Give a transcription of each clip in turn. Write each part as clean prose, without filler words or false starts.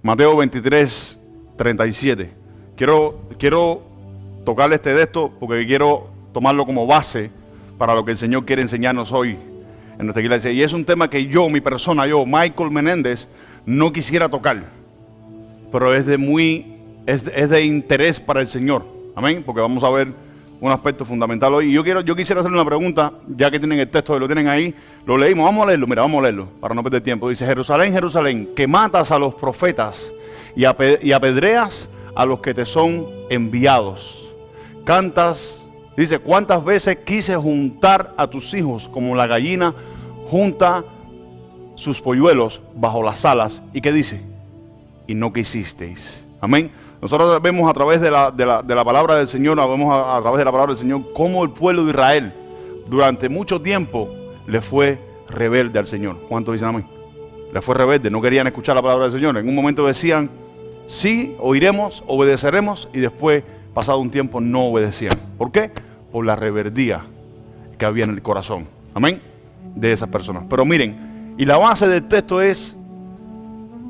Mateo 23, 37. Quiero tocarle este texto porque quiero tomarlo como base para lo que el Señor quiere enseñarnos hoy en nuestra iglesia. Y es un tema que mi persona, Michael Menéndez, no quisiera tocar, pero es de interés para el Señor. Amén, porque vamos a ver un aspecto fundamental hoy. Y yo quisiera hacerle una pregunta, ya que tienen el texto, lo tienen ahí, lo leímos, vamos a leerlo, para no perder tiempo. Dice: Jerusalén, Jerusalén, que matas a los profetas y apedreas a los que te son enviados. Dice: ¿cuántas veces quise juntar a tus hijos como la gallina junta sus polluelos bajo las alas? ¿Y qué dice? Y no quisisteis. Amén. Nosotros vemos a través de la palabra del Señor, vemos a través de la palabra del Señor cómo el pueblo de Israel durante mucho tiempo le fue rebelde al Señor. ¿Cuántos dicen amén? Le fue rebelde, no querían escuchar la palabra del Señor. En un momento decían: sí, oiremos, obedeceremos, y después, pasado un tiempo, no obedecían. ¿Por qué? Por la rebeldía que había en el corazón, amén, de esas personas. Pero miren, y la base del texto es,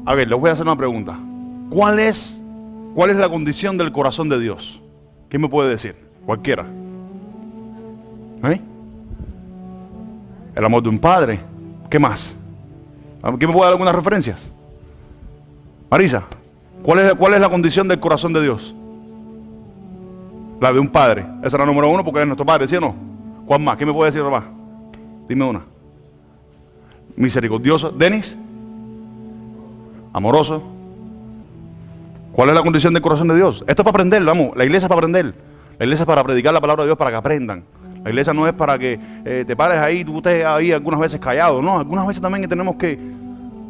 a ver, les voy a hacer una pregunta. ¿Cuál es la condición del corazón de Dios? ¿Quién me puede decir? Cualquiera. El amor de un padre. ¿Qué más? ¿Quién me puede dar algunas referencias? Marisa, ¿cuál es la condición del corazón de Dios? La de un padre. Esa es la número uno porque es nuestro padre, ¿sí o no? ¿Cuál más? ¿Quién me puede decir más? Dime una. Misericordioso. ¿Denis? Amoroso. ¿Cuál es la condición del corazón de Dios? Esto es para aprender, vamos. La iglesia es para aprender. La iglesia es para predicar la palabra de Dios para que aprendan. La iglesia no es para que te pares ahí, tú estés ahí algunas veces callado. No, algunas veces también tenemos que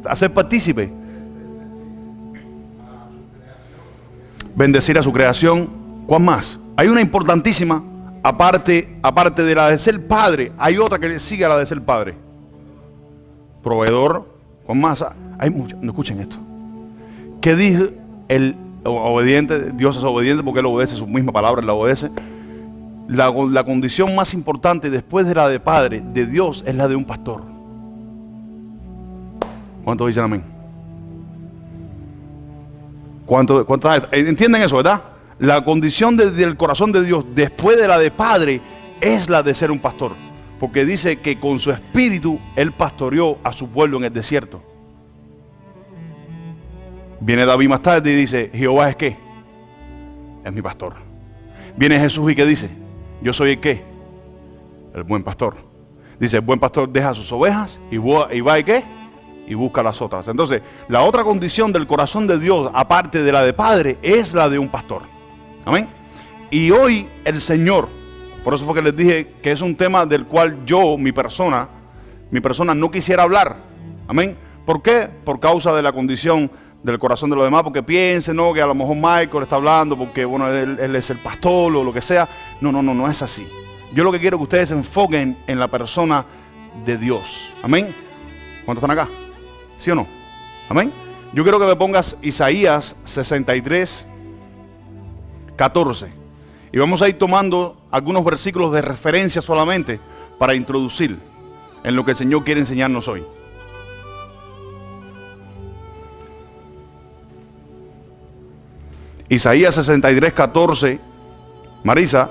hacer partícipe. Bendecir a su creación. ¿Cuál más? Hay una importantísima, aparte de la de ser padre, hay otra que le sigue a la de ser padre. Proveedor. ¿Cuál más? Hay muchas. No, escuchen esto. ¿Qué dice el obediente? Dios es obediente porque Él obedece su misma palabra, Él la obedece. La condición más importante después de la de padre de Dios es la de un pastor. ¿Cuántos dicen amén? ¿Cuántos entienden eso, verdad? La condición del corazón de Dios después de la de padre es la de ser un pastor, porque dice que con su espíritu Él pastoreó a su pueblo en el desierto. Viene David más tarde y dice: Jehová es ¿qué? Es mi pastor. Viene Jesús y ¿qué dice? Yo soy el ¿qué? El buen pastor. Dice: el buen pastor deja sus ovejas y va ¿y qué? Y busca las otras. Entonces, la otra condición del corazón de Dios, aparte de la de padre, es la de un pastor. Amén. Y hoy el Señor, por eso fue que les dije que es un tema del cual mi persona no quisiera hablar. Amén. ¿Por qué? Por causa de la condición del corazón de los demás, porque piensen, ¿no?, que a lo mejor Michael está hablando porque, bueno, él es el pastor o lo que sea. No es así. Yo lo que quiero es que ustedes se enfoquen en la persona de Dios. Amén. ¿Cuántos están acá? ¿Sí o no? Amén. Yo quiero que me pongas Isaías 63, 14. Y vamos a ir tomando algunos versículos de referencia solamente para introducir en lo que el Señor quiere enseñarnos hoy. Isaías 63, 14. Marisa.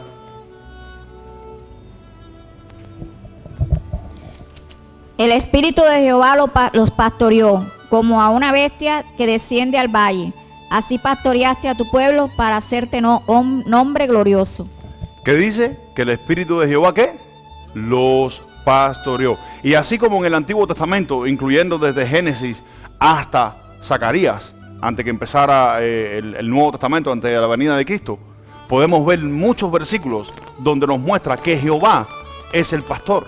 El Espíritu de Jehová los pastoreó, como a una bestia que desciende al valle. Así pastoreaste a tu pueblo para hacerte nombre glorioso. ¿Qué dice? Que el Espíritu de Jehová, ¿qué? Los pastoreó. Y así como en el Antiguo Testamento, incluyendo desde Génesis hasta Zacarías, antes que empezara el Nuevo Testamento, antes de la venida de Cristo, podemos ver muchos versículos donde nos muestra que Jehová es el pastor.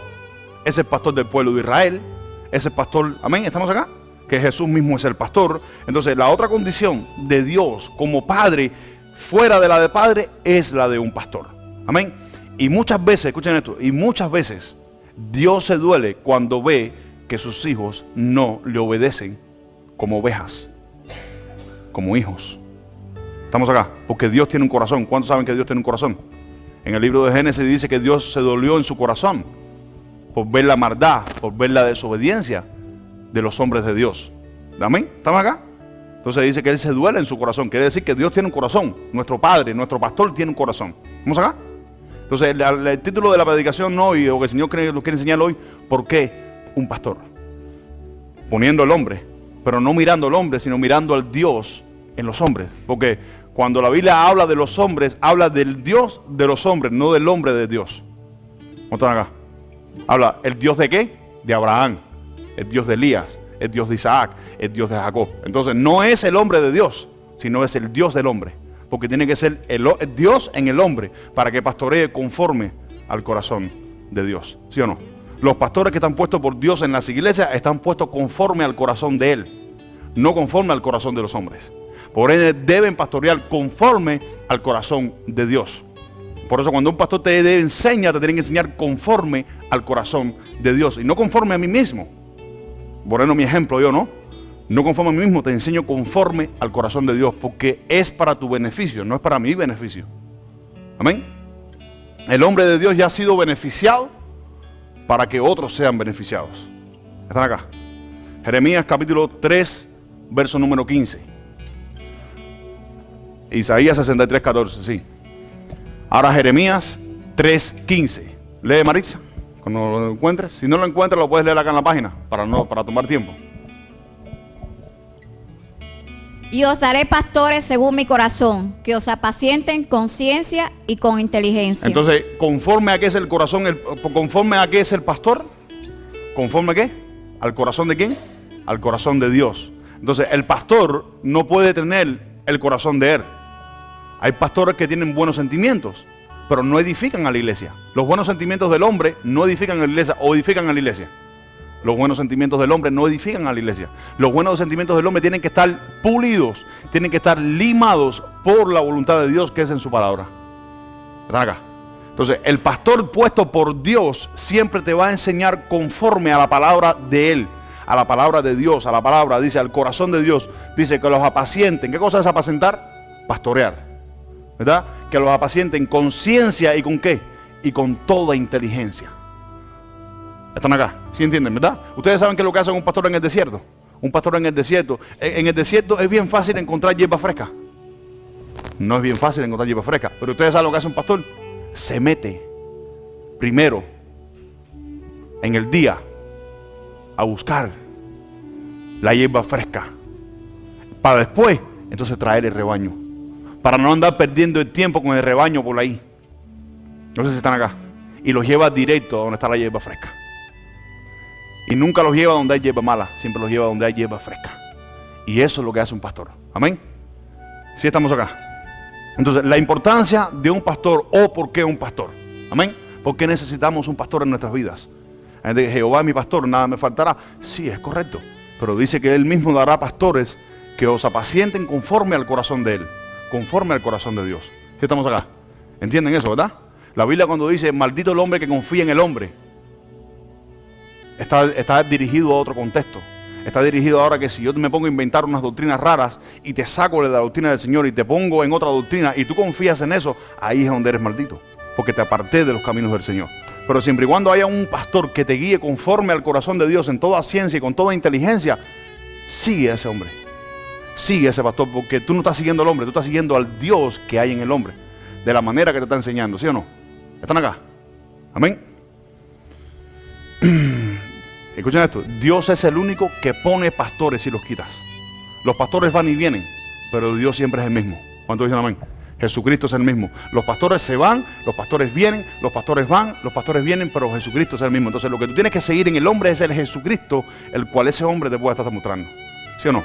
Es el pastor del pueblo de Israel. Es el pastor, amén, ¿estamos acá? Que Jesús mismo es el pastor. Entonces la otra condición de Dios como padre, fuera de la de padre, es la de un pastor. Amén. Y muchas veces, escuchen esto, y muchas veces Dios se duele cuando ve que sus hijos no le obedecen como ovejas, como hijos. Estamos acá, porque Dios tiene un corazón. ¿Cuántos saben que Dios tiene un corazón? En el libro de Génesis dice que Dios se dolió en su corazón por ver la maldad, por ver la desobediencia de los hombres de Dios. ¿Amén? ¿Estamos acá? Entonces dice que Él se duele en su corazón. Quiere decir que Dios tiene un corazón. Nuestro Padre, nuestro pastor tiene un corazón. ¿Vamos acá? Entonces el título de la predicación hoy, o que el Señor lo quiere enseñar hoy, ¿por qué un pastor? Poniendo el hombre, pero no mirando al hombre, sino mirando al Dios en los hombres. Porque cuando la Biblia habla de los hombres, habla del Dios de los hombres, no del hombre de Dios. ¿Cómo están acá? Habla, ¿el Dios de qué? De Abraham, el Dios de Elías, el Dios de Isaac, el Dios de Jacob. Entonces no es el hombre de Dios, sino es el Dios del hombre. Porque tiene que ser el Dios en el hombre para que pastoree conforme al corazón de Dios. ¿Sí o no? Los pastores que están puestos por Dios en las iglesias están puestos conforme al corazón de Él, no conforme al corazón de los hombres. Por ende deben pastorear conforme al corazón de Dios. Por eso cuando un pastor te enseña, te tiene que enseñar conforme al corazón de Dios y no conforme a mí mismo. Por eso mi ejemplo yo, no conforme a mí mismo, te enseño conforme al corazón de Dios, porque es para tu beneficio, no es para mi beneficio. Amén. El hombre de Dios ya ha sido beneficiado para que otros sean beneficiados. Están acá. Jeremías capítulo 3, verso número 15. Isaías 63, 14, sí. Ahora Jeremías 3, 15. Lee, Maritza, cuando lo encuentres. Si no lo encuentras, lo puedes leer acá en la página, para tomar tiempo. Y os daré pastores según mi corazón, que os apacienten con ciencia y con inteligencia. Entonces, ¿conforme a qué es el corazón? ¿Conforme a qué es el pastor? ¿Conforme a qué? ¿Al corazón de quién? Al corazón de Dios. Entonces, el pastor no puede tener el corazón de Él. Hay pastores que tienen buenos sentimientos, pero no edifican a la iglesia. Los buenos sentimientos del hombre no edifican a la iglesia o edifican a la iglesia. Los buenos sentimientos del hombre no edifican a la iglesia. Los buenos sentimientos del hombre tienen que estar pulidos, tienen que estar limados por la voluntad de Dios que es en su palabra. ¿Están acá? Entonces, el pastor puesto por Dios siempre te va a enseñar conforme a la palabra de Él, a la palabra de Dios, a la palabra, dice, al corazón de Dios. Dice que los apacienten. ¿Qué cosa es apacentar? Pastorear. ¿Verdad? Que los apacienten con ciencia y con ¿qué? Y con toda inteligencia. Están acá, ¿sí entienden, verdad? Ustedes saben qué es lo que hace un pastor en el desierto. Un pastor en el desierto. En el desierto es bien fácil encontrar hierba fresca. No es bien fácil encontrar hierba fresca. Pero ustedes saben lo que hace un pastor. Se mete primero en el día a buscar la hierba fresca. Para después, entonces traer el rebaño. Para no andar perdiendo el tiempo con el rebaño por ahí. No sé si están acá. Y los lleva directo a donde está la hierba fresca. Y nunca los lleva donde hay hierba mala, siempre los lleva donde hay hierba fresca. Y eso es lo que hace un pastor. Amén. Sí estamos acá. Entonces, la importancia de un pastor o por qué un pastor. Amén. ¿Por qué necesitamos un pastor en nuestras vidas? Jehová es mi pastor, nada me faltará. Sí, es correcto. Pero dice que Él mismo dará pastores que os apacienten conforme al corazón de Él. Conforme al corazón de Dios. Sí estamos acá. ¿Entienden eso, verdad? La Biblia cuando dice, maldito el hombre que confía en el hombre. Está dirigido a otro contexto. Está dirigido ahora que si yo me pongo a inventar unas doctrinas raras y te saco de la doctrina del Señor y te pongo en otra doctrina y tú confías en eso, ahí es donde eres maldito, porque te aparté de los caminos del Señor. Pero siempre y cuando haya un pastor que te guíe conforme al corazón de Dios en toda ciencia y con toda inteligencia, sigue a ese hombre, sigue a ese pastor, porque tú no estás siguiendo al hombre, tú estás siguiendo al Dios que hay en el hombre, de la manera que te está enseñando, ¿sí o no? ¿Están acá? Amén. Escuchen esto, Dios es el único que pone pastores y los quitas. Los pastores van y vienen, pero Dios siempre es el mismo. ¿Cuántos dicen amén? Jesucristo es el mismo. Los pastores se van, los pastores vienen, los pastores van, los pastores vienen, pero Jesucristo es el mismo. Entonces lo que tú tienes que seguir en el hombre es el Jesucristo, el cual ese hombre te puede estar mostrando. ¿Sí o no?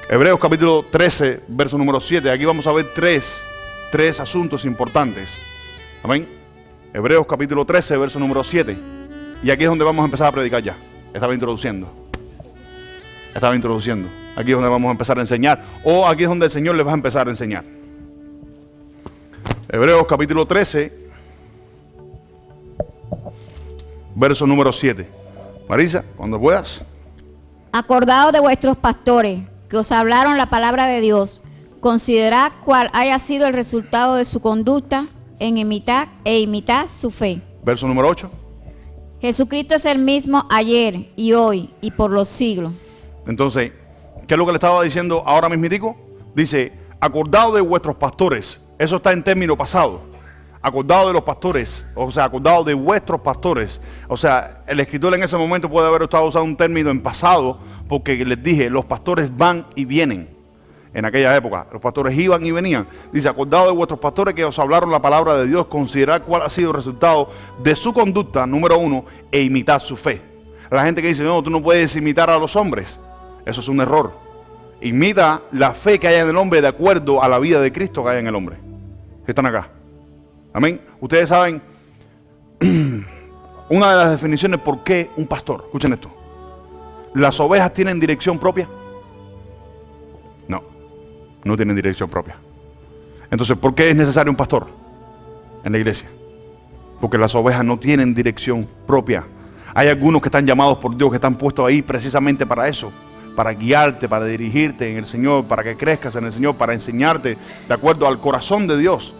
Hebreos capítulo 13, verso número 7. Aquí vamos a ver tres asuntos importantes. Amén. Hebreos capítulo 13, verso número 7. Y aquí es donde vamos a empezar a predicar ya. Estaba introduciendo. Aquí es donde vamos a empezar a enseñar. O aquí es donde el Señor les va a empezar a enseñar. Hebreos capítulo 13, verso número 7. Marisa, cuando puedas. Acordaos de vuestros pastores, que os hablaron la palabra de Dios. Considerad cuál haya sido el resultado de su conducta en imitad su fe. Verso número 8. Jesucristo es el mismo ayer y hoy y por los siglos. Entonces, ¿Qué es lo que le estaba diciendo ahora mismitico? Dice, acordado de vuestros pastores. Eso está en término pasado. Acordado de los pastores, o sea, acordado de vuestros pastores. O sea, el escritor en ese momento puede haber estado usando un término en pasado, porque les dije, los pastores van y vienen. En aquella época, los pastores iban y venían. Dice, acordado de vuestros pastores que os hablaron la palabra de Dios, considerad cuál ha sido el resultado de su conducta, número 1, e imitad su fe. La gente que dice, no, tú no puedes imitar a los hombres. Eso es un error. Imita la fe que hay en el hombre de acuerdo a la vida de Cristo que hay en el hombre. Que están acá. Amén. Ustedes saben una de las definiciones por qué un pastor. Escuchen esto. ¿Las ovejas tienen dirección propia? No tienen dirección propia. Entonces, ¿por qué es necesario un pastor en la iglesia? Porque las ovejas no tienen dirección propia. Hay algunos que están llamados por Dios, que están puestos ahí precisamente para eso, para guiarte, para dirigirte en el Señor, para que crezcas en el Señor, para enseñarte de acuerdo al corazón de Dios,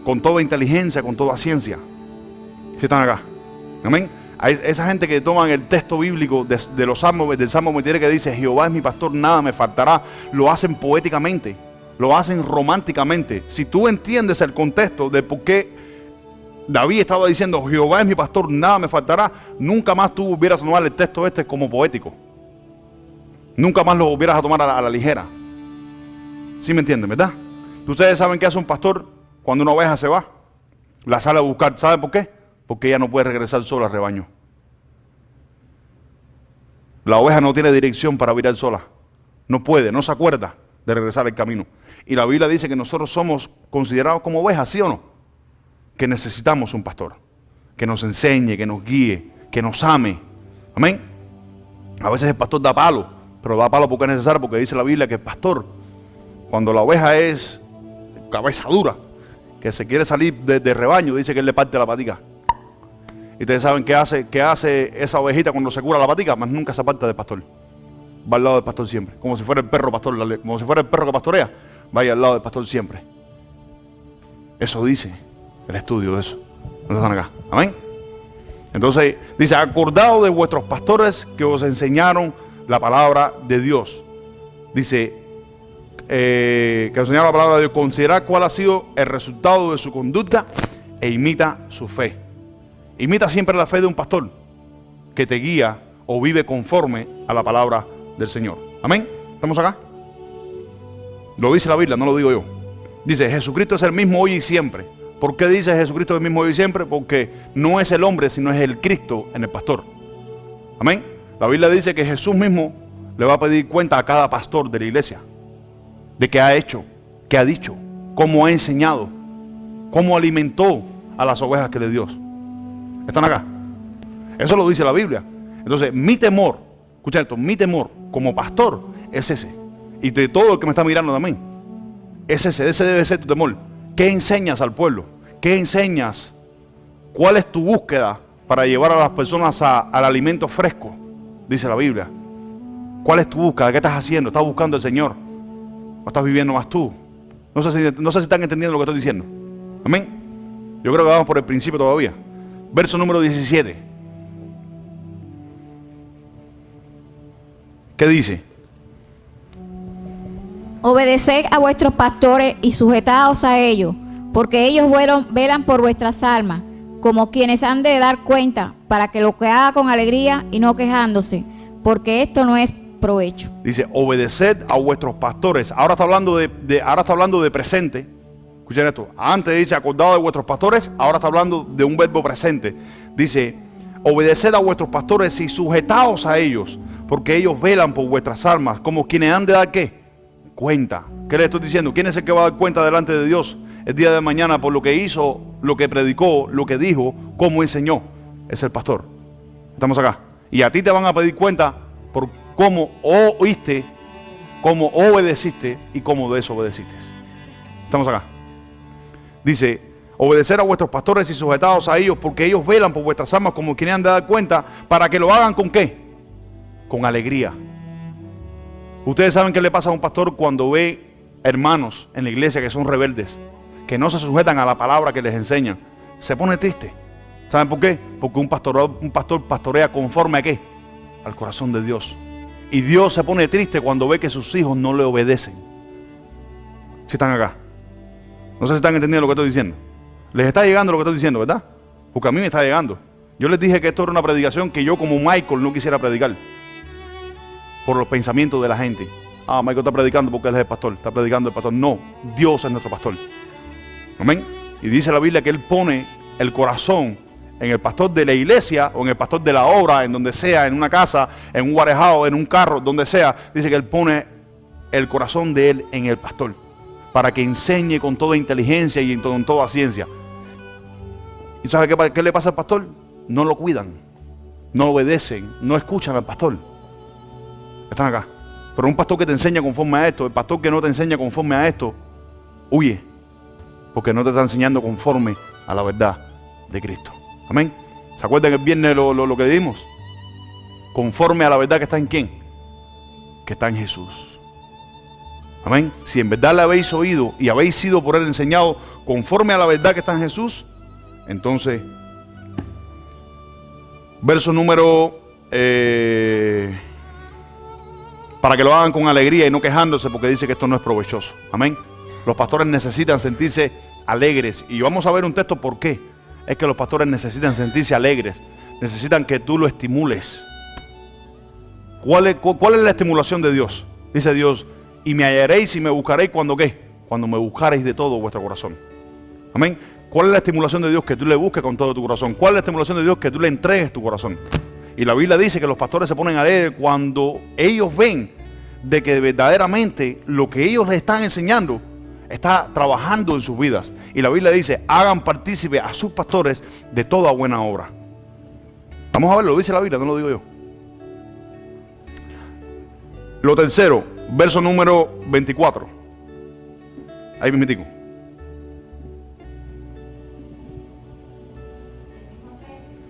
con toda inteligencia, con toda ciencia. ¿Sí están acá? Amén. Hay esa gente que toman el texto bíblico de los salmos, del Salmo 23 que dice, Jehová es mi pastor, nada me faltará. Lo hacen poéticamente, lo hacen románticamente. Si tú entiendes el contexto de por qué David estaba diciendo, Jehová es mi pastor, nada me faltará, nunca más tú hubieras tomar el texto este como poético. Nunca más lo hubieras a tomar a la ligera. ¿Sí me entienden, verdad? Ustedes saben qué hace un pastor cuando una oveja se va. La sale a buscar. ¿Saben por qué? Porque ella no puede regresar sola al rebaño. La oveja no tiene dirección para virar sola. No puede, no se acuerda de regresar al camino. Y la Biblia dice que nosotros somos considerados como ovejas, ¿sí o no? Que necesitamos un pastor. Que nos enseñe, que nos guíe, que nos ame. Amén. A veces el pastor da palo, pero da palo porque es necesario, porque dice la Biblia que el pastor, cuando la oveja es cabeza dura, que se quiere salir de rebaño, dice que él le parte la patica. Y ustedes saben qué hace esa ovejita cuando se cura la patica, más nunca se aparta del pastor. Va al lado del pastor siempre, como si fuera el perro pastor, como si fuera el perro que pastorea, vaya al lado del pastor siempre. Eso dice el estudio de eso. ¿No están acá? Amén. Entonces dice, acordado de vuestros pastores que os enseñaron la palabra de Dios. Dice, que os enseñaron la palabra de Dios, considerad cuál ha sido el resultado de su conducta e imita su fe. Imita siempre la fe de un pastor que te guía o vive conforme a la palabra del Señor. Amén. ¿Estamos acá? Lo dice la Biblia, no lo digo yo. Dice, Jesucristo es el mismo hoy y siempre. ¿Por qué dice Jesucristo es el mismo hoy y siempre? Porque no es el hombre, sino es el Cristo en el pastor. Amén. La Biblia dice que Jesús mismo le va a pedir cuenta a cada pastor de la iglesia de qué ha hecho, qué ha dicho, cómo ha enseñado, cómo alimentó a las ovejas que de Dios. ¿Están acá? Eso lo dice la Biblia. Entonces, mi temor, escucha esto, mi temor como pastor es ese. Y de todo el que me está mirando también, es ese debe ser tu temor. ¿Qué enseñas al pueblo? ¿Qué enseñas? ¿Cuál es tu búsqueda para llevar a las personas al alimento fresco? Dice la Biblia. ¿Cuál es tu búsqueda? ¿Qué estás haciendo? ¿Estás buscando al Señor? ¿O estás viviendo más tú? No sé si están entendiendo lo que estoy diciendo. Amén. Yo creo que vamos por el principio todavía. Verso número 17. ¿Qué dice? Obedeced a vuestros pastores y sujetaos a ellos, porque ellos velan por vuestras almas, como quienes han de dar cuenta, para que lo que haga con alegría y no quejándose, porque esto no es provecho. Dice, obedeced a vuestros pastores. Ahora está hablando de presente. Escuchen esto. Antes dice, acordado de vuestros pastores. Ahora está hablando de un verbo presente. Dice, obedeced a vuestros pastores y sujetaos a ellos, porque ellos velan por vuestras almas, como quienes han de dar ¿qué? Cuenta. ¿Qué le estoy diciendo? ¿Quién es el que va a dar cuenta delante de Dios el día de mañana por lo que hizo, lo que predicó, lo que dijo, cómo enseñó? Es el pastor. Estamos acá. Y a ti te van a pedir cuenta por cómo oíste, cómo obedeciste y cómo desobedeciste. Estamos acá. Dice, obedecer a vuestros pastores y sujetados a ellos, porque ellos velan por vuestras almas como quienes han de dar cuenta, para que lo hagan ¿con qué? Con alegría. Ustedes saben qué le pasa a un pastor cuando ve hermanos en la iglesia que son rebeldes, que no se sujetan a la palabra que les enseñan. Se pone triste. ¿Saben por qué? Porque un pastor pastorea conforme a ¿qué? Al corazón de Dios. Y Dios se pone triste cuando ve que sus hijos no le obedecen. Si están acá. No sé si están entendiendo lo que estoy diciendo. Les está llegando lo que estoy diciendo, ¿verdad? Porque a mí me está llegando. Yo les dije que esto era una predicación que yo como Michael no quisiera predicar. Por los pensamientos de la gente. Ah, Michael está predicando porque él es el pastor. Está predicando el pastor. No, Dios es nuestro pastor. Amén. Y dice la Biblia que Él pone el corazón en el pastor de la iglesia o en el pastor de la obra, en donde sea, en una casa, en un warehouse, en un carro, donde sea. Dice que Él pone el corazón de Él en el pastor para que enseñe con toda inteligencia y con toda ciencia. ¿Y sabe qué le pasa al pastor? No lo cuidan, no lo obedecen, no escuchan al pastor. Están acá. Pero un pastor que te enseña conforme a esto, el pastor que no te enseña conforme a esto, huye. Porque no te está enseñando conforme a la verdad de Cristo. Amén. ¿Se acuerdan el viernes lo que dimos? Conforme a la verdad que está en ¿quién? Que está en Jesús. Amén. Si en verdad le habéis oído y habéis sido por Él enseñado conforme a la verdad que está en Jesús, entonces, verso número... para que lo hagan con alegría y no quejándose, porque dice que esto no es provechoso. Amén. Los pastores necesitan sentirse alegres. Y vamos a ver un texto por qué. Es que los pastores necesitan sentirse alegres. Necesitan que tú lo estimules. ¿Cuál es la estimulación de Dios? Dice Dios, y me hallaréis y me buscaréis cuando ¿qué? Cuando me buscaréis de todo vuestro corazón. Amén. ¿Cuál es la estimulación de Dios? Que tú le busques con todo tu corazón. ¿Cuál es la estimulación de Dios? Que tú le entregues tu corazón. Y la Biblia dice que los pastores se ponen alegres cuando ellos ven de que verdaderamente lo que ellos les están enseñando está trabajando en sus vidas. Y la Biblia dice, hagan partícipe a sus pastores de toda buena obra. Vamos a ver, lo dice la Biblia, no lo digo yo. Lo tercero, verso número 24. Ahí mismitico.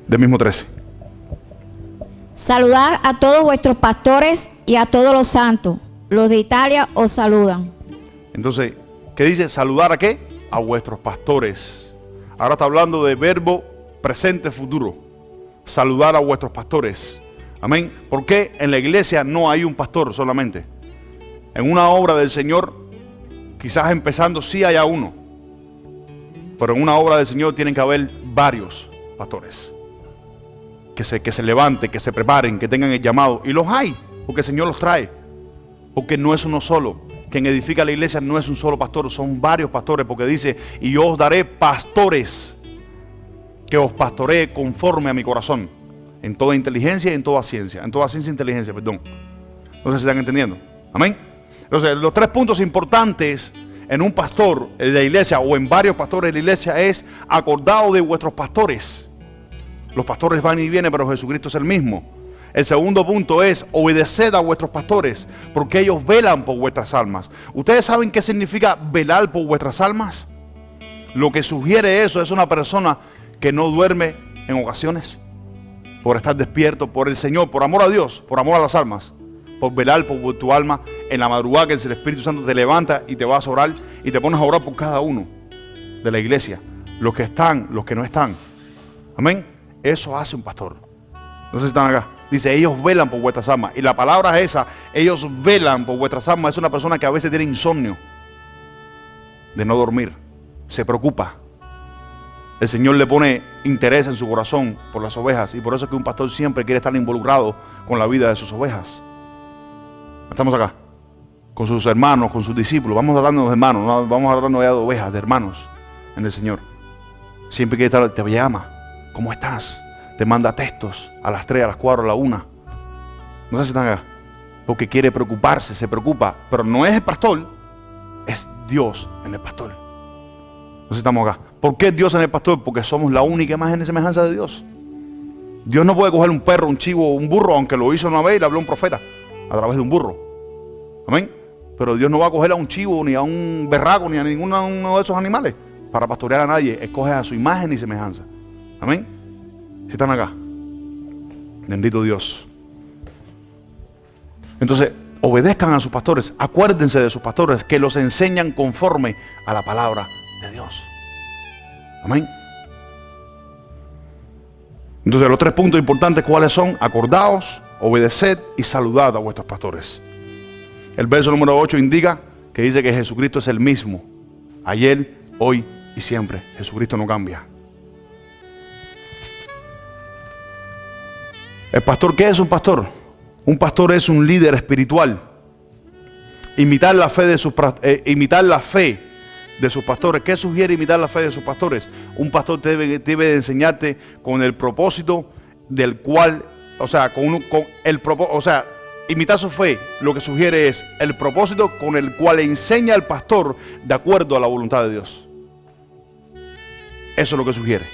Del mismo 13. Saludad a todos vuestros pastores y a todos los santos. Los de Italia os saludan. Entonces, ¿qué dice? ¿Saludar a qué? A vuestros pastores. Ahora está hablando de verbo presente futuro. Saludar a vuestros pastores. Amén. ¿Por qué en la iglesia no hay un pastor solamente? En una obra del Señor, quizás empezando sí haya uno. Pero en una obra del Señor tienen que haber varios pastores. Que se levanten, que se preparen, que tengan el llamado. Y los hay, porque el Señor los trae. Porque no es uno solo. Quien edifica la iglesia no es un solo pastor, son varios pastores. Porque dice, y yo os daré pastores que os pastoree conforme a mi corazón. En toda inteligencia y en toda ciencia. En toda ciencia e inteligencia, perdón. No sé si están entendiendo. Amén. Entonces, los 3 puntos importantes en un pastor de la iglesia o en varios pastores de la iglesia es acordado de vuestros pastores. Los pastores van y vienen, pero Jesucristo es el mismo. El segundo punto es obedeced a vuestros pastores, porque ellos velan por vuestras almas. ¿Ustedes saben qué significa velar por vuestras almas? Lo que sugiere eso es una persona que no duerme en ocasiones, por estar despierto por el Señor, por amor a Dios, por amor a las almas, por velar por tu alma en la madrugada que el Espíritu Santo te levanta y te vas a orar y te pones a orar por cada uno de la iglesia, los que están, los que no están. Amén. Eso hace un pastor. No sé si están acá. Dice, ellos velan por vuestras almas. Y la palabra es esa, ellos velan por vuestras almas. Es una persona que a veces tiene insomnio de no dormir. Se preocupa. El Señor le pone interés en su corazón por las ovejas. Y por eso es que un pastor siempre quiere estar involucrado con la vida de sus ovejas. Estamos acá. Con sus hermanos, con sus discípulos. Vamos tratando de hermanos. ¿No? Vamos tratando de ovejas, de hermanos en el Señor. Siempre quiere estar, te llama. ¿Cómo estás? Te manda textos a las 3, a las 4, a la 1. No sé si están acá. Porque quiere preocuparse, se preocupa. Pero no es el pastor, es Dios en el pastor. No sé si estamos acá. ¿Por qué Dios en el pastor? Porque somos la única imagen y semejanza de Dios. Dios no puede coger un perro, un chivo o un burro, aunque lo hizo una vez y le habló un profeta a través de un burro. Amén. Pero Dios no va a coger a un chivo, ni a un berraco, ni a ninguno de esos animales para pastorear a nadie. Escoge a su imagen y semejanza. Amén. Si están acá. Bendito Dios. Entonces, obedezcan a sus pastores. Acuérdense de sus pastores que los enseñan conforme a la palabra de Dios. Amén. Entonces, los 3 puntos importantes, ¿cuáles son? Acordaos, obedeced y saludad a vuestros pastores. El verso número 8 indica que dice que Jesucristo es el mismo, ayer, hoy y siempre. Jesucristo no cambia. El pastor, ¿qué es un pastor? Un pastor es un líder espiritual. Imitar la fe de sus pastores. ¿Qué sugiere imitar la fe de sus pastores? Un pastor debe de enseñarte con el propósito del cual, imitar su fe, lo que sugiere es el propósito con el cual enseña al pastor de acuerdo a la voluntad de Dios. Eso es lo que sugiere,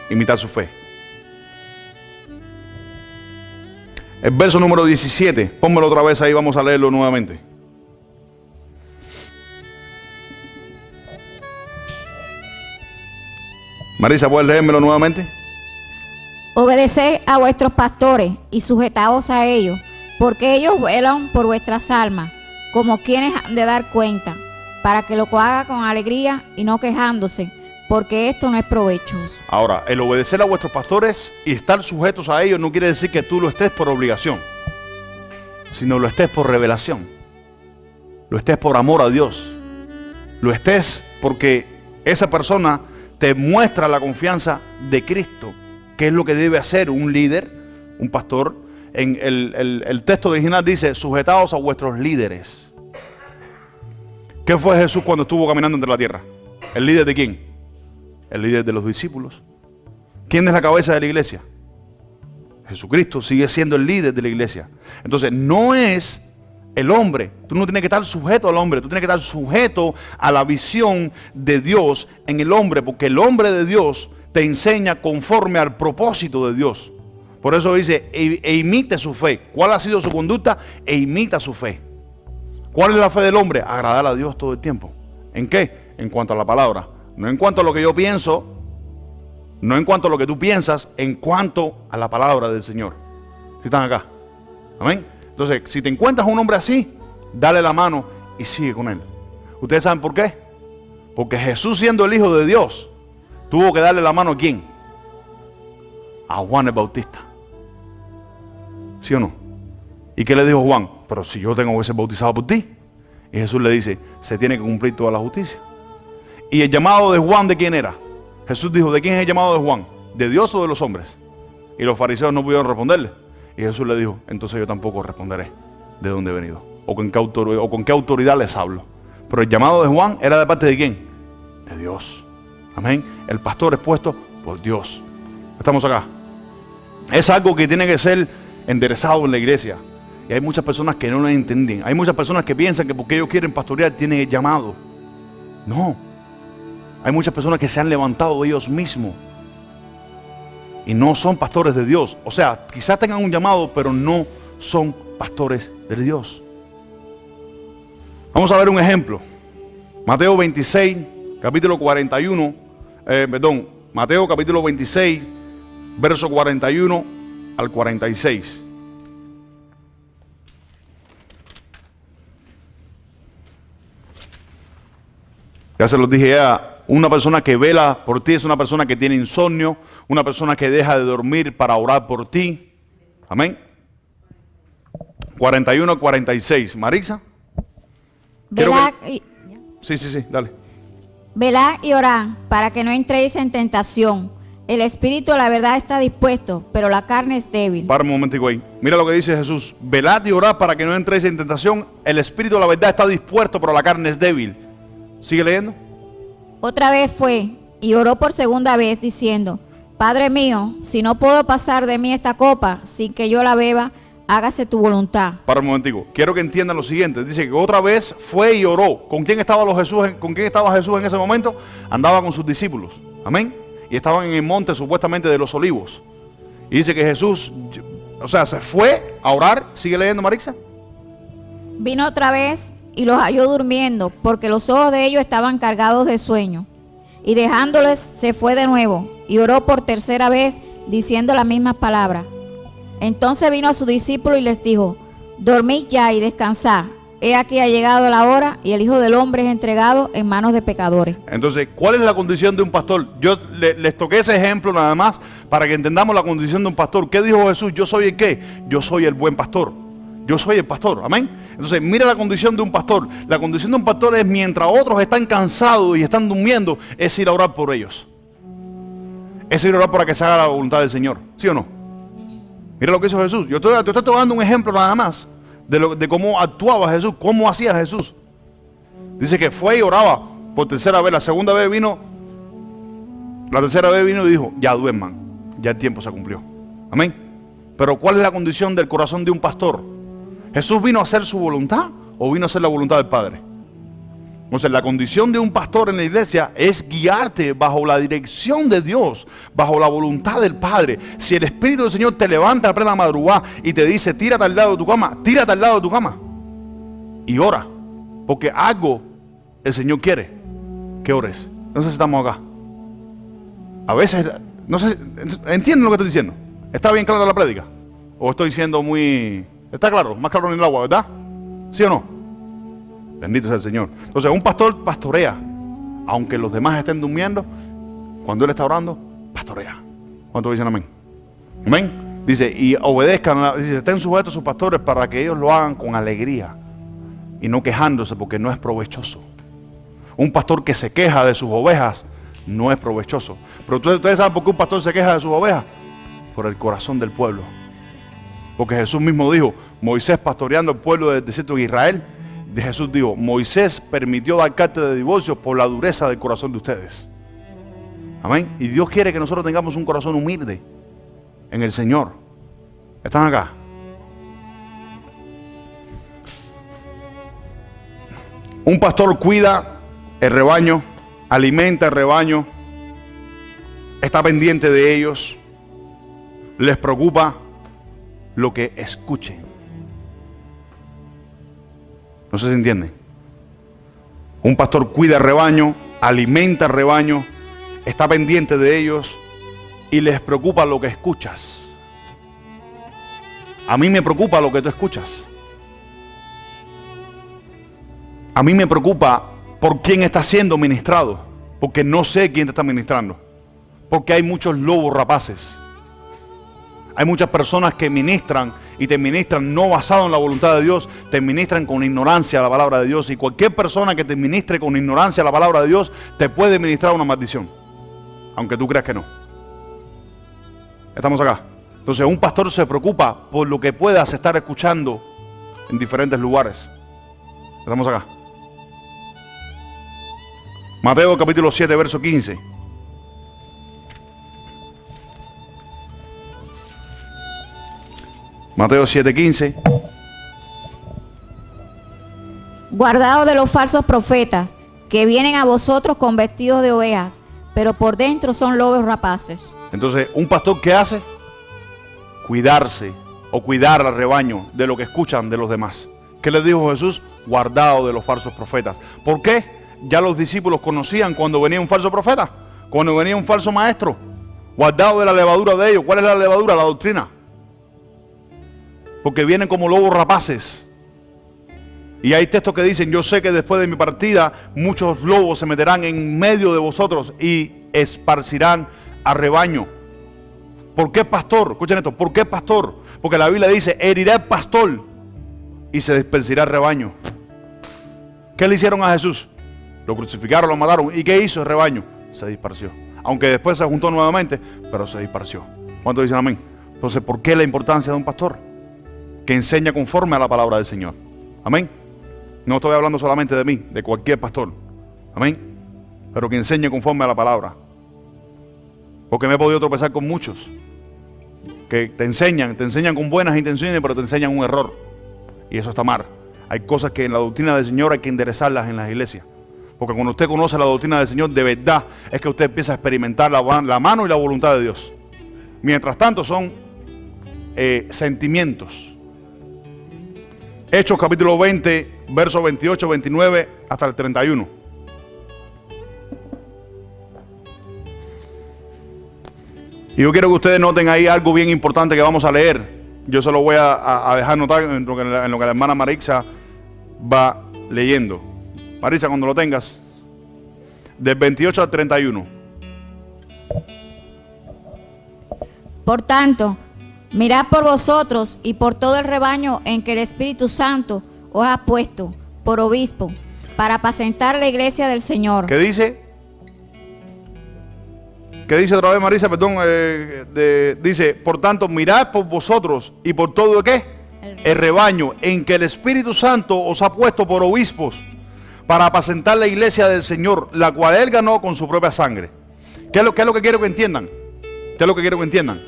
imitar su fe. El verso número 17, pónmelo otra vez ahí, vamos a leerlo nuevamente. Marisa, ¿puedes leérmelo nuevamente? Obedeced a vuestros pastores y sujetaos a ellos, porque ellos velan por vuestras almas, como quienes han de dar cuenta, para que lo haga con alegría y no quejándose, porque esto no es provechoso. Ahora, el obedecer a vuestros pastores y estar sujetos a ellos no quiere decir que tú lo estés por obligación, sino lo estés por revelación, lo estés por amor a Dios, lo estés porque esa persona te muestra la confianza de Cristo, que es lo que debe hacer un líder, un pastor. En el texto original dice, sujetaos a vuestros líderes. ¿Qué fue Jesús cuando estuvo caminando entre la tierra? ¿El líder de quién? El líder de los discípulos. ¿Quién es la cabeza de la iglesia? Jesucristo sigue siendo el líder de la iglesia. Entonces no es el hombre. Tú no tienes que estar sujeto al hombre. Tú tienes que estar sujeto a la visión de Dios en el hombre, porque el hombre de Dios te enseña conforme al propósito de Dios. Por eso dice, e imite su fe. ¿Cuál ha sido su conducta? E imita su fe. ¿Cuál es la fe del hombre? Agradar a Dios todo el tiempo. ¿En qué? En cuanto a la palabra. No en cuanto a lo que yo pienso, no en cuanto a lo que tú piensas, en cuanto a la palabra del Señor. ¿Sí están acá? Amén. Entonces, si te encuentras un hombre así, dale la mano y sigue con él. ¿Ustedes saben por qué? Porque Jesús, siendo el Hijo de Dios, tuvo que darle la mano ¿a quién? A Juan el Bautista. ¿Sí o no? ¿Y qué le dijo Juan? Pero si yo tengo que ser bautizado por ti. Y Jesús le dice, se tiene que cumplir toda la justicia. ¿Y el llamado de Juan de quién era? Jesús dijo, ¿de quién es el llamado de Juan? ¿De Dios o de los hombres? Y los fariseos no pudieron responderle. Y Jesús le dijo, entonces yo tampoco responderé de dónde he venido. O con qué autoridad les hablo. Pero el llamado de Juan era de parte de quién? De Dios. Amén. El pastor es puesto por Dios. Estamos acá. Es algo que tiene que ser enderezado en la iglesia. Y hay muchas personas que no lo entienden. Hay muchas personas que piensan que porque ellos quieren pastorear tienen el llamado. No. Hay muchas personas que se han levantado ellos mismos y no son pastores de Dios. O sea, quizás tengan un llamado, pero no son pastores de Dios. Vamos a ver un ejemplo. Mateo 26, capítulo 41. Mateo capítulo 26, verso 41 al 46. Ya se los dije ya. Una persona que vela por ti es una persona que tiene insomnio, una persona que deja de dormir para orar por ti. Amén. 41 al 46. Marisa. Velad Sí, dale. Velad y orad para que no entréis en tentación. El espíritu, la verdad, está dispuesto, pero la carne es débil. Para un momentico ahí. Mira lo que dice Jesús. Velad y orad para que no entréis en tentación. El espíritu, la verdad, está dispuesto, pero la carne es débil. Sigue leyendo. Otra vez fue y oró por segunda vez diciendo, Padre mío, si no puedo pasar de mí esta copa sin que yo la beba, hágase tu voluntad. Para un momentico, quiero que entiendan lo siguiente. Dice que otra vez fue y oró. ¿Con quién estaba Jesús en ese momento? Andaba con sus discípulos. Amén. Y estaban en el monte supuestamente de los olivos. Y dice que Jesús, se fue a orar. Sigue leyendo, Marisa. Vino otra vez y los halló durmiendo, porque los ojos de ellos estaban cargados de sueño. Y dejándoles, se fue de nuevo, y oró por tercera vez, diciendo las mismas palabras. Entonces vino a sus discípulos y les dijo, dormid ya y descansad. he aquí ha llegado la hora y el Hijo del Hombre es entregado en manos de pecadores. Entonces, ¿cuál es la condición de un pastor? Yo les toqué ese ejemplo nada más para que entendamos la condición de un pastor. ¿Qué dijo Jesús? Yo soy el qué. Yo soy el buen pastor. Yo soy el pastor. Amén. Entonces, mira la condición de un pastor. La condición de un pastor es mientras otros están cansados y están durmiendo, es ir a orar por ellos. Es ir a orar para que se haga la voluntad del Señor. ¿Sí o no? Mira lo que hizo Jesús. Yo te estoy dando un ejemplo nada más de cómo actuaba Jesús, cómo hacía Jesús. Dice que fue y oraba por tercera vez. La segunda vez vino, la tercera vez vino y dijo, ya duerman, ya el tiempo se cumplió. Amén. Pero ¿cuál es la condición del corazón de un pastor? ¿Jesús vino a hacer su voluntad o vino a hacer la voluntad del Padre? Entonces, la condición de un pastor en la iglesia es guiarte bajo la dirección de Dios, bajo la voluntad del Padre. Si el Espíritu del Señor te levanta a plena madrugada y te dice, tírate al lado de tu cama, tírate al lado de tu cama y ora, porque algo el Señor quiere que ores. No sé si estamos acá. A veces, no sé, ¿entienden lo que estoy diciendo? ¿Está bien clara la prédica? ¿O estoy siendo muy... ¿Está claro? Más claro en el agua, ¿verdad? ¿Sí o no? Bendito sea el Señor. Entonces, un pastor pastorea. Aunque los demás estén durmiendo, cuando él está orando, pastorea. ¿Cuántos dicen amén? Amén. Dice, y obedezcan, dice, estén sujetos a sus pastores para que ellos lo hagan con alegría y no quejándose, porque no es provechoso. Un pastor que se queja de sus ovejas no es provechoso. Pero ustedes saben por qué un pastor se queja de sus ovejas. Por el corazón del pueblo. Porque Jesús mismo dijo, Moisés pastoreando el pueblo del desierto de Israel, Jesús dijo, Moisés permitió dar carta de divorcio por la dureza del corazón de ustedes. Amén. Y Dios quiere que nosotros tengamos un corazón humilde en el Señor. ¿Están acá? Un pastor cuida el rebaño, alimenta el rebaño, está pendiente de ellos, les preocupa lo que escuchen. No sé si entiende. Un pastor cuida el rebaño, alimenta el rebaño, está pendiente de ellos y les preocupa lo que escuchas. A mí me preocupa lo que tú escuchas. A mí me preocupa por quién está siendo ministrado, porque no sé quién te está ministrando. Porque hay muchos lobos rapaces. Hay muchas personas que ministran y te ministran no basado en la voluntad de Dios, te ministran con ignorancia a la palabra de Dios. Y cualquier persona que te ministre con ignorancia a la palabra de Dios te puede ministrar una maldición, aunque tú creas que no. ¿Estamos acá? Entonces, un pastor se preocupa por lo que puedas estar escuchando en diferentes lugares. ¿Estamos acá? Mateo capítulo 7, verso 15. Mateo 7:15. Guardaos de los falsos profetas, que vienen a vosotros con vestidos de ovejas, pero por dentro son lobos rapaces. Entonces, ¿un pastor qué hace? Cuidarse o cuidar al rebaño de lo que escuchan de los demás. ¿Qué les dijo Jesús? Guardaos de los falsos profetas. ¿Por qué? Ya los discípulos conocían cuando venía un falso profeta, cuando venía un falso maestro. Guardaos de la levadura de ellos. ¿Cuál es la levadura? La doctrina. Porque vienen como lobos rapaces. Y hay textos que dicen, yo sé que después de mi partida muchos lobos se meterán en medio de vosotros y esparcirán al rebaño. ¿Por qué pastor? Escuchen esto, ¿por qué pastor? Porque la Biblia dice, herirá el pastor y se dispersará el rebaño. ¿Qué le hicieron a Jesús? Lo crucificaron, lo mataron. ¿Y qué hizo el rebaño? Se disparció. Aunque después se juntó nuevamente, pero se disparció. ¿Cuántos dicen amén? Entonces, ¿por qué la importancia de un pastor? Que enseña conforme a la palabra del Señor. Amén. No estoy hablando solamente de mí, de cualquier pastor. Amén. Pero que enseñe conforme a la palabra. Porque me he podido tropezar con muchos que te enseñan con buenas intenciones, pero te enseñan un error. Y eso está mal. Hay cosas que en la doctrina del Señor hay que enderezarlas en las iglesias. Porque cuando usted conoce la doctrina del Señor, de verdad, es que usted empieza a experimentar la mano y la voluntad de Dios. Mientras tanto son sentimientos. Hechos capítulo 20, versos 28, 29 hasta el 31. Y yo quiero que ustedes noten ahí algo bien importante que vamos a leer. Yo se lo voy a dejar notar en lo que la hermana Marixa va leyendo. Marisa, cuando lo tengas, del 28 al 31. Por tanto, mirad por vosotros y por todo el rebaño en que el Espíritu Santo os ha puesto por obispo, para apacentar la iglesia del Señor. ¿Qué dice? ¿Qué dice otra vez, Marisa? Perdón, dice, por tanto, mirad por vosotros y por todo ¿el qué? El rebaño en que el Espíritu Santo os ha puesto por obispos, para apacentar la iglesia del Señor, la cual Él ganó con su propia sangre. ¿Qué es lo que quiero que entiendan? ¿Qué es lo que quiero que entiendan?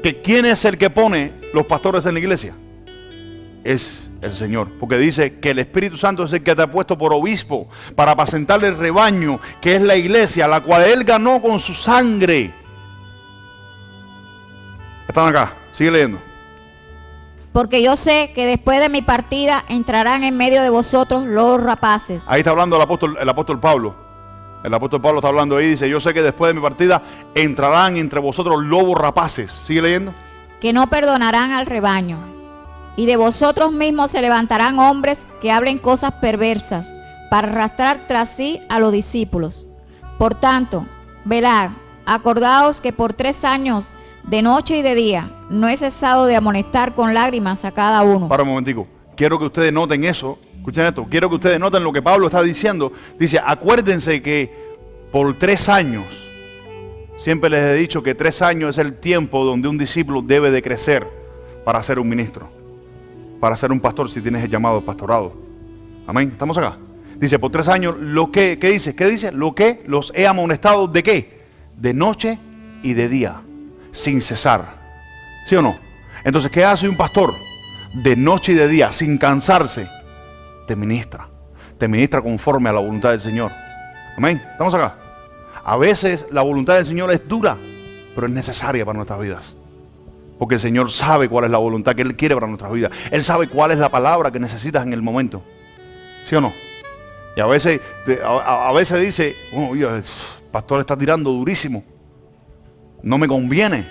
Que ¿quién es el que pone los pastores en la iglesia? Es el Señor, porque dice que el Espíritu Santo es el que te ha puesto por obispo para apacentar el rebaño, que es la iglesia, la cual Él ganó con su sangre. Están acá, sigue leyendo. Porque yo sé que después de mi partida entrarán en medio de vosotros los rapaces. Ahí está hablando el apóstol Pablo. El apóstol Pablo está hablando ahí, dice, yo sé que después de mi partida entrarán entre vosotros lobos rapaces. Sigue leyendo. Que no perdonarán al rebaño. Y de vosotros mismos se levantarán hombres que hablen cosas perversas, para arrastrar tras sí a los discípulos. Por tanto, velad, acordaos que por 3 años, de noche y de día, no he cesado de amonestar con lágrimas a cada uno. Para un momentico, quiero que ustedes noten eso. Escuchen esto, quiero que ustedes noten lo que Pablo está diciendo. Dice, acuérdense que por 3 años, siempre les he dicho que 3 años es el tiempo donde un discípulo debe de crecer para ser un ministro, para ser un pastor si tienes el llamado de pastorado. Amén, estamos acá. Dice, por 3 años, ¿qué dice? ¿Qué dice? Lo que los he amonestado, ¿de qué? De noche y de día, sin cesar. ¿Sí o no? Entonces, ¿qué hace un pastor? De noche y de día, sin cansarse, te ministra conforme a la voluntad del Señor. Amén, estamos acá. A veces la voluntad del Señor es dura, pero es necesaria para nuestras vidas, porque el Señor sabe cuál es la voluntad que Él quiere para nuestras vidas. Él sabe cuál es la palabra que necesitas en el momento. ¿Sí o no? Y a veces dice, oh, el pastor está tirando durísimo, no me conviene,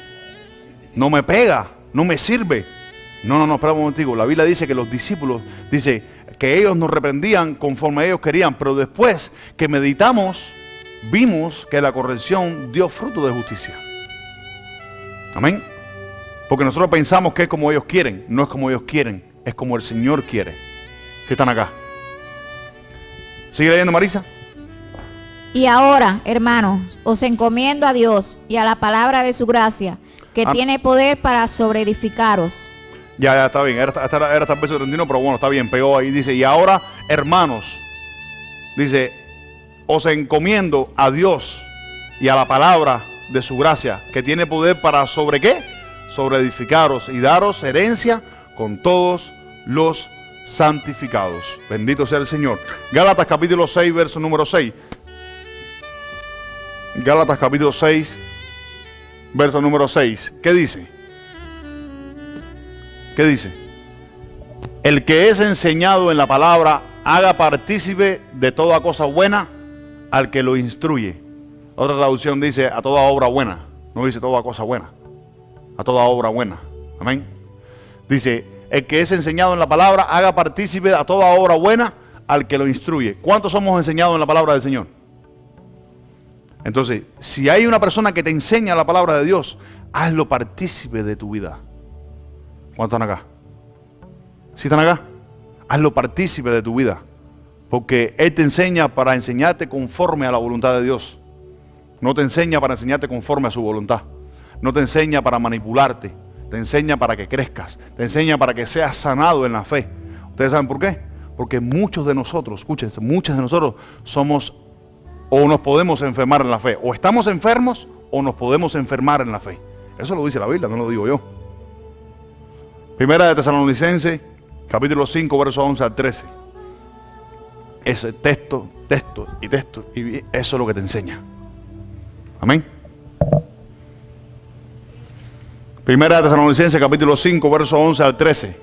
no me pega, no me sirve. No, espera un momentico. La Biblia dice que los discípulos, dice que ellos nos reprendían conforme ellos querían, pero después que meditamos, vimos que la corrección dio fruto de justicia. Amén. Porque nosotros pensamos que es como ellos quieren. No es como ellos quieren, es como el Señor quiere. ¿Sí están acá? ¿Sigue leyendo, Marisa? Y ahora, hermanos, os encomiendo a Dios y a la palabra de su gracia, que tiene poder para sobreedificaros. Ya, está bien. Era hasta el verso 31, pero bueno, está bien, pegó ahí. Dice, y ahora, hermanos, dice, os encomiendo a Dios y a la palabra de su gracia, que tiene poder para ¿sobre qué? Sobreedificaros y daros herencia con todos los santificados. Bendito sea el Señor. Gálatas capítulo 6, verso número 6. Gálatas capítulo 6, verso número 6. ¿Qué dice? ¿Qué dice? El que es enseñado en la palabra, haga partícipe de toda cosa buena al que lo instruye. Otra traducción dice a toda obra buena. No dice toda cosa buena. A toda obra buena. Amén. Dice, el que es enseñado en la palabra, haga partícipe a toda obra buena al que lo instruye. ¿Cuántos somos enseñados en la palabra del Señor? Entonces, si hay una persona que te enseña la palabra de Dios, hazlo partícipe de tu vida. ¿Cuántos están acá? ¿Sí están acá? Hazlo partícipe de tu vida, porque Él te enseña para enseñarte conforme a la voluntad de Dios. No te enseña para enseñarte conforme a su voluntad. No te enseña para manipularte. Te enseña para que crezcas. Te enseña para que seas sanado en la fe. ¿Ustedes saben por qué? Porque muchos de nosotros, escuchen, muchos de nosotros somos o nos podemos enfermar en la fe. O estamos enfermos o nos podemos enfermar en la fe. Eso lo dice la Biblia, no lo digo yo. Primera de Tesalonicenses, capítulo 5, versos 11 al 13. Ese texto, y eso es lo que te enseña. Amén. Primera de Tesalonicenses, capítulo 5, versos 11 al 13.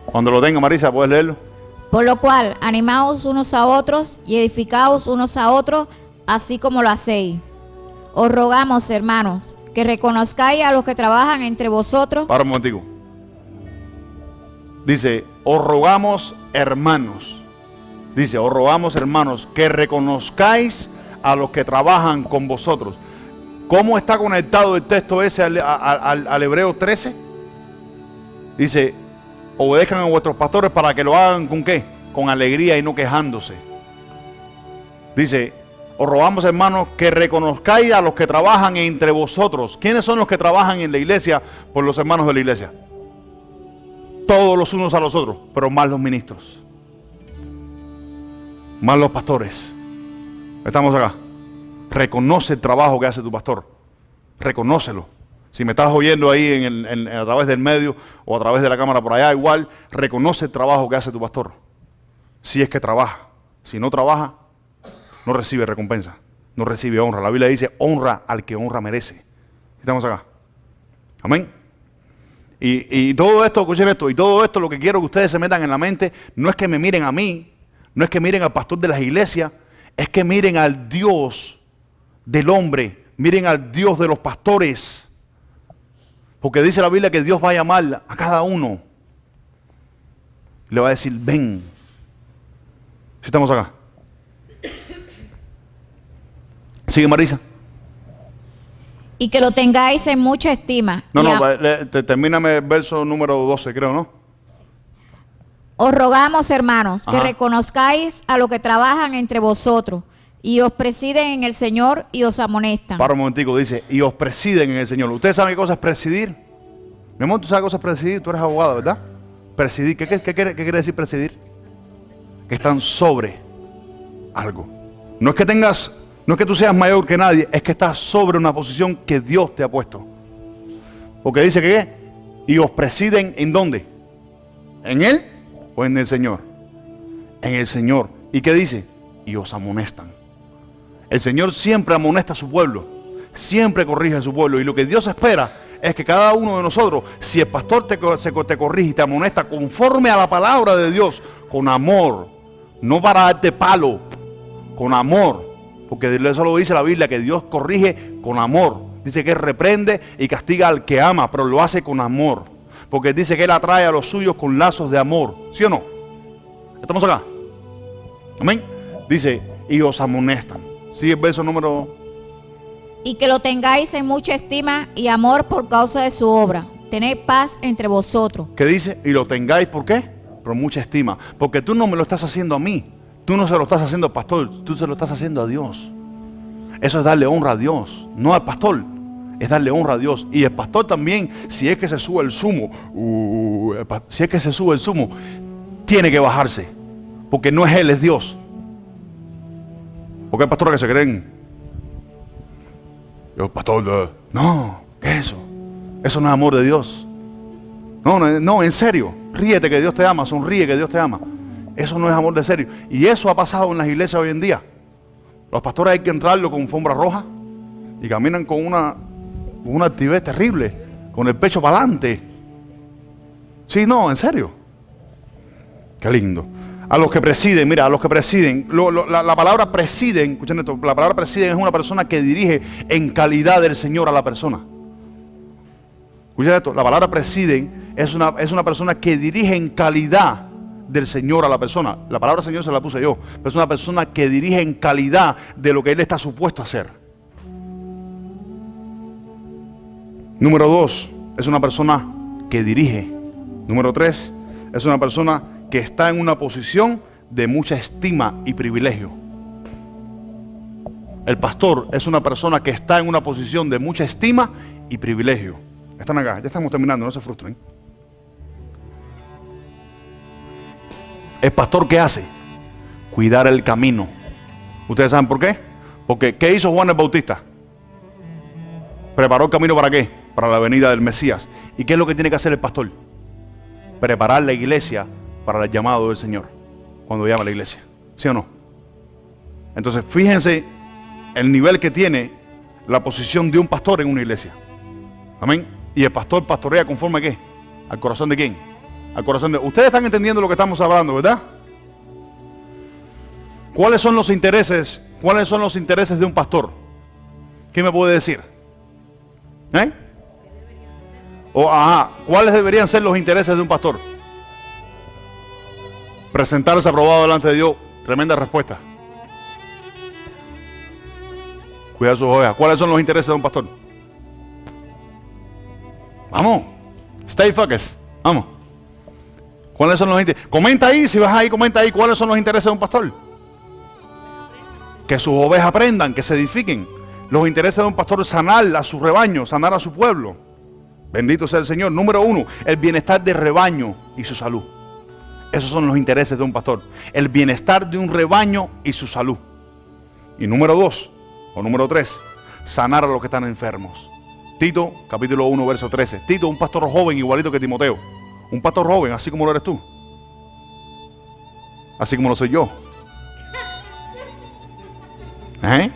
Cuando lo tenga, Marisa, ¿puedes leerlo? Por lo cual, animaos unos a otros y edificaos unos a otros, así como lo hacéis. Os rogamos, hermanos, que reconozcáis a los que trabajan entre vosotros. Para un momentico. Dice, os rogamos, hermanos. Dice, os rogamos, hermanos, que reconozcáis a los que trabajan con vosotros. ¿Cómo está conectado el texto ese al Hebreo 13? Dice, obedezcan a vuestros pastores para que lo hagan ¿con qué? Con alegría y no quejándose. Dice, os rogamos, hermanos, que reconozcáis a los que trabajan entre vosotros. ¿Quiénes son los que trabajan en la iglesia por los hermanos de la iglesia? Todos los unos a los otros, pero más los ministros, más los pastores. Estamos acá. Reconoce el trabajo que hace tu pastor. Reconócelo. Si me estás oyendo ahí a través del medio o a través de la cámara por allá, igual, reconoce el trabajo que hace tu pastor. Si es que trabaja. Si no trabaja, no recibe recompensa. No recibe honra. La Biblia dice, honra al que honra merece. Estamos acá. Amén. Y todo esto, escuchen esto, y todo esto lo que quiero que ustedes se metan en la mente, no es que me miren a mí, no es que miren al pastor de las iglesias, es que miren al Dios del hombre, miren al Dios de los pastores. Porque dice la Biblia que Dios va a llamar a cada uno. Le va a decir, ven. Si estamos acá. Sigue, Marisa. Y que lo tengáis en mucha estima. Termíname el verso número 12, creo, ¿no? Os rogamos, hermanos, que Ajá. reconozcáis a los que trabajan entre vosotros y os presiden en el Señor y os amonestan. Para un momentico, dice, y os presiden en el Señor. ¿Ustedes saben qué cosa es presidir? Mi amor, ¿tú sabes qué cosa es presidir? Tú eres abogado, ¿verdad? Presidir, ¿qué quiere decir presidir? Que están sobre algo. No es que tú seas mayor que nadie, es que estás sobre una posición que Dios te ha puesto. Porque dice que ¿qué? Y os presiden ¿en dónde? ¿En Él o en el Señor? En el Señor. ¿Y qué dice? Y os amonestan. El Señor siempre amonesta a su pueblo, siempre corrige a su pueblo, y lo que Dios espera es que cada uno de nosotros, si el pastor te corrige y te amonesta conforme a la palabra de Dios, con amor, no para darte palo, con amor, porque eso lo dice la Biblia, que Dios corrige con amor. Dice que Él reprende y castiga al que ama, pero lo hace con amor, porque dice que Él atrae a los suyos con lazos de amor. ¿Sí o no? ¿Estamos acá? Amén. Dice, y os amonestan. Sigue el verso número. Y que lo tengáis en mucha estima y amor por causa de su obra. Tened paz entre vosotros. ¿Qué dice? Y lo tengáis, ¿por qué? Por mucha estima. Porque tú no me lo estás haciendo a mí. Tú no se lo estás haciendo al pastor. Tú se lo estás haciendo a Dios. Eso es darle honra a Dios. No al pastor. Es darle honra a Dios. Y el pastor también, si es que se sube el sumo, tiene que bajarse. Porque no es él, es Dios. Porque hay pastores que se creen. Yo, pastor, no, ¿qué es eso? Eso no es amor de Dios. No, en serio. Ríete que Dios te ama, sonríe que Dios te ama. Eso no es amor de serio. Y eso ha pasado en las iglesias hoy en día. Los pastores hay que entrarlo con alfombra roja y caminan con una actividad terrible, con el pecho para adelante. Sí, no, en serio. Qué lindo. A los que presiden, mira, a los que presiden. La palabra presiden, escuchen esto, la palabra presiden es una persona que dirige en calidad del Señor a la persona. Escuchen esto, la palabra presiden es una persona que dirige en calidad del Señor a la persona. La palabra Señor se la puse yo, pero es una persona que dirige en calidad de lo que Él está supuesto a hacer. Número 2, es una persona que dirige. Número 3, es una persona que está en una posición de mucha estima y privilegio. El pastor es una persona que está en una posición de mucha estima y privilegio. Están acá, ya estamos terminando, no se frustren. El pastor, ¿qué hace? Cuidar el camino. ¿Ustedes saben por qué? Porque ¿qué hizo Juan el Bautista? ¿Preparó el camino para qué? Para la venida del Mesías. ¿Y qué es lo que tiene que hacer el pastor? Preparar la iglesia para el llamado del Señor, cuando llama a la iglesia. ¿Sí o no? Entonces, fíjense el nivel que tiene la posición de un pastor en una iglesia. Amén. Y el pastor pastorea conforme a ¿qué? ¿Al corazón de quién? Al corazón de... Ustedes están entendiendo lo que estamos hablando, ¿verdad? ¿Cuáles son los intereses? ¿Cuáles son los intereses de un pastor? ¿Quién me puede decir? ¿Cuáles deberían ser los intereses de un pastor? Presentarse aprobado delante de Dios, Tremenda respuesta. Cuida sus ovejas. ¿Cuáles son los intereses de un pastor? Vamos. Stay focused. Vamos. ¿Cuáles son los intereses? Comenta ahí, si vas ahí, comenta ahí. ¿Cuáles son los intereses de un pastor? Que sus ovejas aprendan, que se edifiquen. Los intereses de un pastor es sanar a su rebaño, sanar a su pueblo. Bendito sea el Señor. Número 1, el bienestar del rebaño y su salud. Esos son los intereses de un pastor. El bienestar de un rebaño y su salud. Y número 2, o número 3, sanar a los que están enfermos. Tito, capítulo 1, verso 13. Tito, un pastor joven igualito que Timoteo. Un pastor joven, así como lo eres tú. Así como lo soy yo. ¿Eh?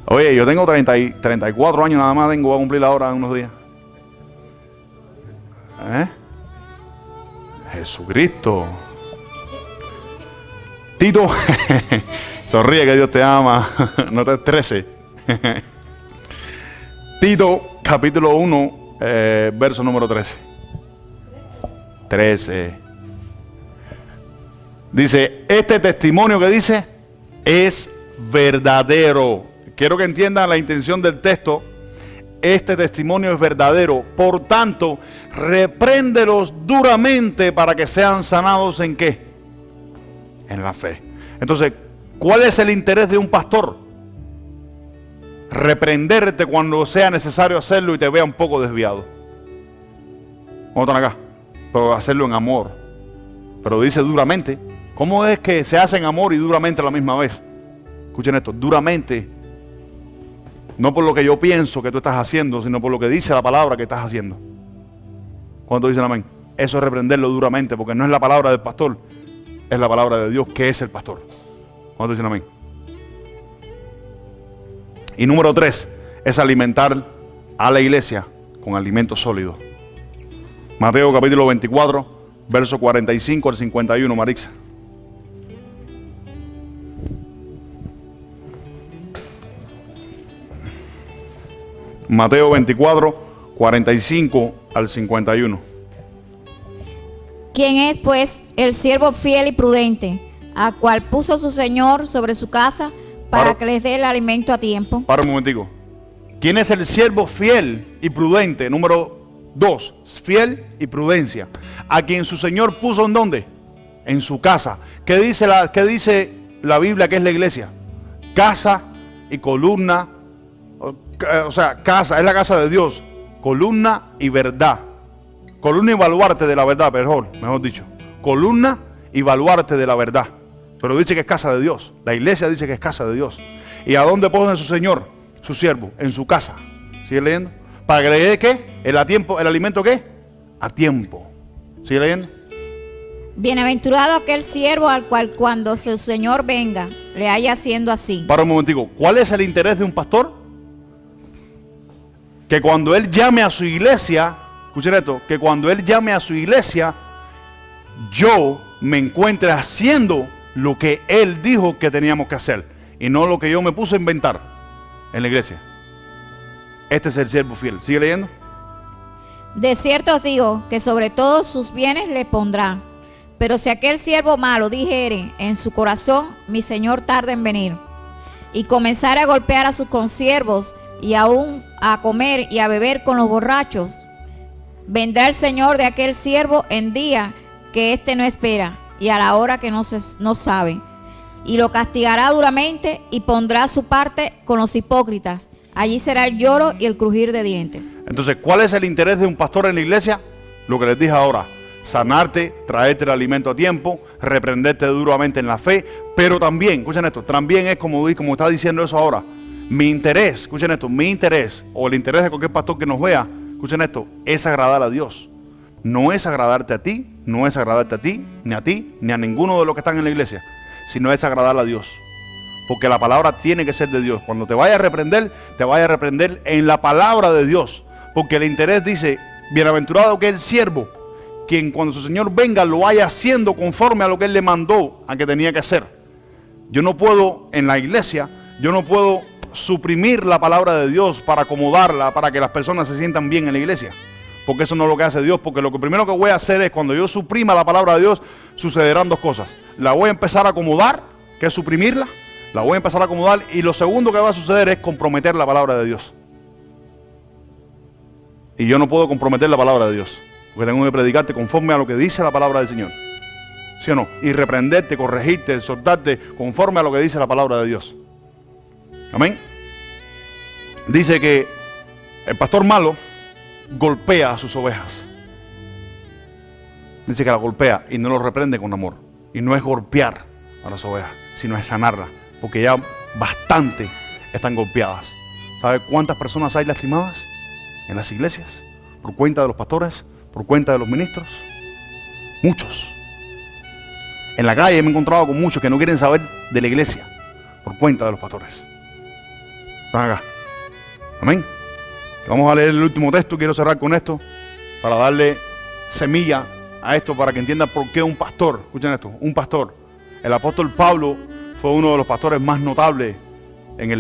Oye, yo tengo 34 años nada más, voy a cumplir ahora en unos días. ¿Eh? Jesucristo. Tito, sonríe que Dios te ama, no te estreses. Tito, capítulo 1, verso número 13. 13. Dice, este testimonio que dice es verdadero. Quiero que entiendan la intención del texto. Este testimonio es verdadero. Por tanto, repréndelos duramente para que sean sanados ¿en qué? En la fe. Entonces, ¿cuál es el interés de un pastor? Reprenderte cuando sea necesario hacerlo y te vea un poco desviado. ¿Cómo están acá? Pero hacerlo en amor. Pero dice duramente. ¿Cómo es que se hace en amor y duramente a la misma vez? Escuchen esto, duramente. No por lo que yo pienso que tú estás haciendo, sino por lo que dice la palabra que estás haciendo. ¿Cuántos dicen amén? Eso es reprenderlo duramente, porque no es la palabra del pastor, es la palabra de Dios que es el pastor. ¿Cuántos dicen amén? Y número 3 es alimentar a la iglesia con alimento sólido. Mateo capítulo 24, verso 45 al 51, Marixa. Mateo 24, 45 al 51. ¿Quién es, pues, el siervo fiel y prudente, a cual puso su Señor sobre su casa para que les dé el alimento a tiempo? Para un momentico. ¿Quién es el siervo fiel y prudente? Número 2, fiel y prudencia. A quien su Señor puso ¿en dónde? En su casa. ¿Qué dice la Biblia que es la iglesia? Casa y columna. O sea, casa, es la casa de Dios. Columna y verdad. Columna y baluarte de la verdad, mejor dicho. Columna y baluarte de la verdad. Pero dice que es casa de Dios. La iglesia dice que es casa de Dios. ¿Y a dónde pone su Señor, su siervo? En su casa. ¿Sigue leyendo? ¿Para que le dé qué? ¿El alimento qué? A tiempo. ¿Sigue leyendo? Bienaventurado aquel siervo al cual cuando su Señor venga, le haya haciendo así. Para un momentico. ¿Cuál es el interés de un pastor? Que cuando él llame a su iglesia, escuchen esto, que cuando él llame a su iglesia, yo me encuentre haciendo lo que él dijo que teníamos que hacer y no lo que yo me puse a inventar en la iglesia. Este es el siervo fiel. ¿Sigue leyendo? De cierto os digo que sobre todos sus bienes le pondrá. Pero si aquel siervo malo dijere en su corazón, mi Señor tarda en venir, y comenzara a golpear a sus consiervos y aún a comer y a beber con los borrachos, vendrá el Señor de aquel siervo en día que éste no espera y a la hora que no sabe, y lo castigará duramente y pondrá su parte con los hipócritas. Allí será el lloro y el crujir de dientes. Entonces, ¿cuál es el interés de un pastor en la iglesia? Lo que les dije ahora: sanarte, traerte el alimento a tiempo, reprenderte duramente en la fe, pero también, escuchen esto, también es como está diciendo eso ahora. Mi interés, escuchen esto, mi interés, o el interés de cualquier pastor que nos vea, escuchen esto, es agradar a Dios. No es agradarte a ti, no es agradarte a ti, ni a ninguno de los que están en la iglesia, sino es agradar a Dios. Porque la palabra tiene que ser de Dios. Cuando te vaya a reprender, te vaya a reprender en la palabra de Dios. Porque el interés dice, bienaventurado que el siervo, quien cuando su Señor venga lo vaya haciendo conforme a lo que Él le mandó a que tenía que hacer. Yo no puedo, en la iglesia, yo no puedo suprimir la palabra de Dios para acomodarla, para que las personas se sientan bien en la iglesia. porque eso no es lo que hace Dios, porque lo que primero que voy a hacer es, cuando yo suprima la palabra de Dios, sucederán dos cosas. La voy a empezar a acomodar, que es suprimirla, la voy a empezar a acomodar, y lo segundo que va a suceder es comprometer la palabra de Dios. Y yo no puedo comprometer la palabra de Dios, porque tengo que predicarte conforme a lo que dice la palabra del Señor. ¿Sí o no? Y reprenderte, corregirte, exhortarte conforme a lo que dice la palabra de Dios. Amén. Dice que el pastor malo golpea a sus ovejas. Dice que la golpea y no lo reprende con amor. Y no es golpear a las ovejas, sino es sanarlas, porque ya bastante están golpeadas. ¿Sabe cuántas personas hay lastimadas en las iglesias? Por cuenta de los pastores, por cuenta de los ministros. Muchos. En la calle me he encontrado con muchos que no quieren saber de la iglesia por cuenta de los pastores. Están acá. Amén. Vamos a leer el último texto. Quiero cerrar con esto para darle semilla a esto, para que entiendan por qué un pastor, escuchen esto, un pastor. El apóstol Pablo fue uno de los pastores más notables en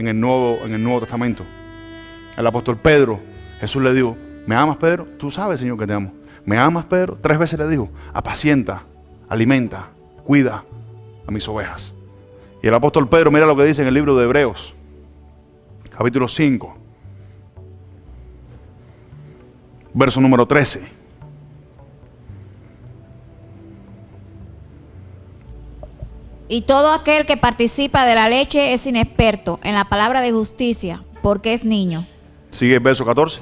el Nuevo Testamento. El apóstol Pedro, Jesús le dijo: ¿me amas, Pedro? Tú sabes, Señor, que te amo. ¿Me amas, Pedro? 3 veces le dijo: apacienta, alimenta, cuida a mis ovejas. Y el apóstol Pedro, mira lo que dice en el libro de Hebreos, capítulo 5, verso número 13. Y todo aquel que participa de la leche es inexperto en la palabra de justicia, porque es niño. Sigue el verso 14.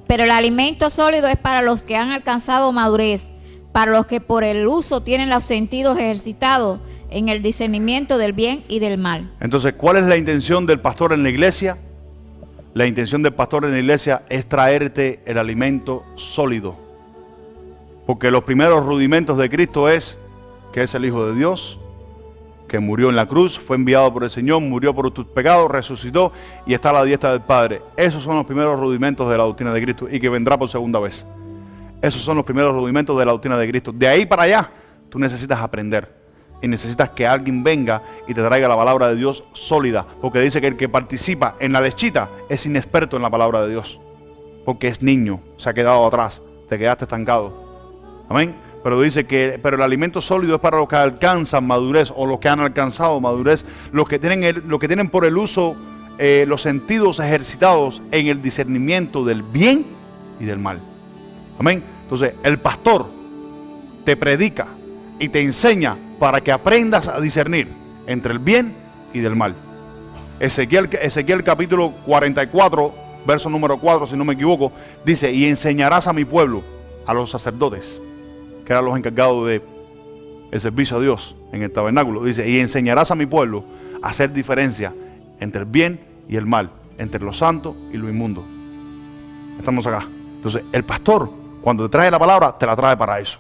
Pero el alimento sólido es para los que han alcanzado madurez, para los que por el uso tienen los sentidos ejercitados en el discernimiento del bien y del mal. Entonces, ¿cuál es la intención del pastor en la iglesia? La intención del pastor en la iglesia es traerte el alimento sólido. Porque los primeros rudimentos de Cristo es que es el Hijo de Dios, que murió en la cruz, fue enviado por el Señor, murió por tus pecados, resucitó y está a la diestra del Padre. Esos son los primeros rudimentos de la doctrina de Cristo, y que vendrá por segunda vez. Esos son los primeros rudimentos de la doctrina de Cristo. De ahí para allá, tú necesitas aprender. Y necesitas que alguien venga y te traiga la palabra de Dios sólida. Porque dice que el que participa en la lechita es inexperto en la palabra de Dios. Porque es niño, se ha quedado atrás, te quedaste estancado. Amén. Pero dice que el alimento sólido es para los que alcanzan madurez, o los que han alcanzado madurez, los que tienen por el uso los sentidos ejercitados en el discernimiento del bien y del mal. Amén. Entonces el pastor te predica y te enseña para que aprendas a discernir entre el bien y del mal. Ezequiel capítulo 44, verso número 4, si no me equivoco, dice: y enseñarás a mi pueblo, a los sacerdotes, que eran los encargados de el servicio a Dios en el tabernáculo. Dice: y enseñarás a mi pueblo a hacer diferencia entre el bien y el mal, entre lo santo y lo inmundo. Estamos acá. Entonces el pastor, cuando te trae la palabra, te la trae para eso.